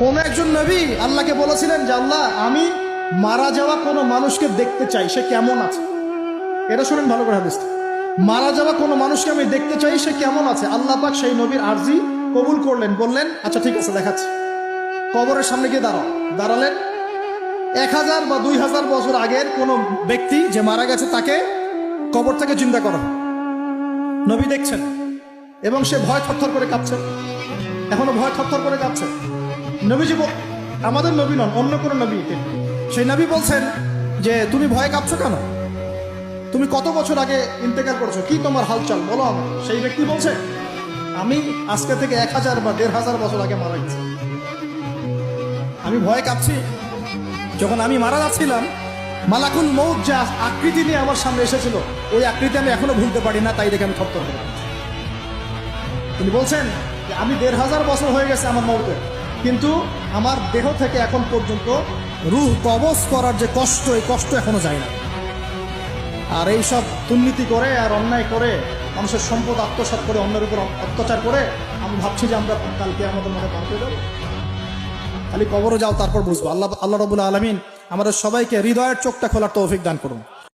কোন একজন নবী আল্লাহকে বলেছিলেন যে আল্লাহ আমি মারা যাওয়া কোনো মানুষকে দেখতে চাই, সে কেমন আছে। এটা শুনেন ভালো করে হাদিসটা। মারা যাওয়া কোনো মানুষকে আমি দেখতে চাই, সে কেমন আছে। আল্লাহ পাক সেই নবীর আরজি কবুল করলেন, বললেন আচ্ছা ঠিক আছে দেখাচ্ছি। কবরের সামনে গিয়ে দাঁড়ালেন। 1000 বা 2000 বছর আগের কোনো ব্যক্তি যে মারা গেছে তাকে কবর থেকে জিন্দা করা হয়। নবী দেখছেন এবং সে ভয় থরথর করে কাঁপছে, এখনো ভয় থরথর করে কাঁপছে। নবীজি আমাদের নবী নন, অন্য কোনো নবী। সেই নবী বলছেন যে তুমি ভয়ে কাঁপছো কেন, তুমি কত বছর আগে ইন্তেকাল করছো, কি তোমার হালচাল বলো আমার। সেই ব্যক্তি বলছে আমি আজকে থেকে 1000 বা 1500 বছর আগে মারা গেছি। আমি ভয়ে কাঁপছি। যখন আমি মারা যাচ্ছিলাম, মালাকুল মউত যে আকৃতি নিয়ে আমার সামনে এসেছিল, ওই আকৃতি আমি এখনো ভুলতে পারি না, তাই দেখে আমি থরথর করে। তিনি বলছেন যে আমি 1500 বছর হয়ে গেছে আমার মউতের, কিন্তু আমার দেহ থেকে এখন পর্যন্ত রূহ কবজ করার যে কষ্ট, এই কষ্ট এখনো যায় না। আর এই সব দুর্নীতি করে আর অন্যায় করে মানুষের সম্পদ আত্মসাৎ করে অন্যের উপর অত্যাচার করে আমি ভাবছি যে আমরা কালকে আমাদের মনে পার পেয়ে যাবো। খালি কবরে যাও, তারপর বুঝবো। আল্লাহ রাব্বুল আলামিন আমাদের সবাইকে হৃদয়ের চোখটা খোলার তৌফিক দান করুন।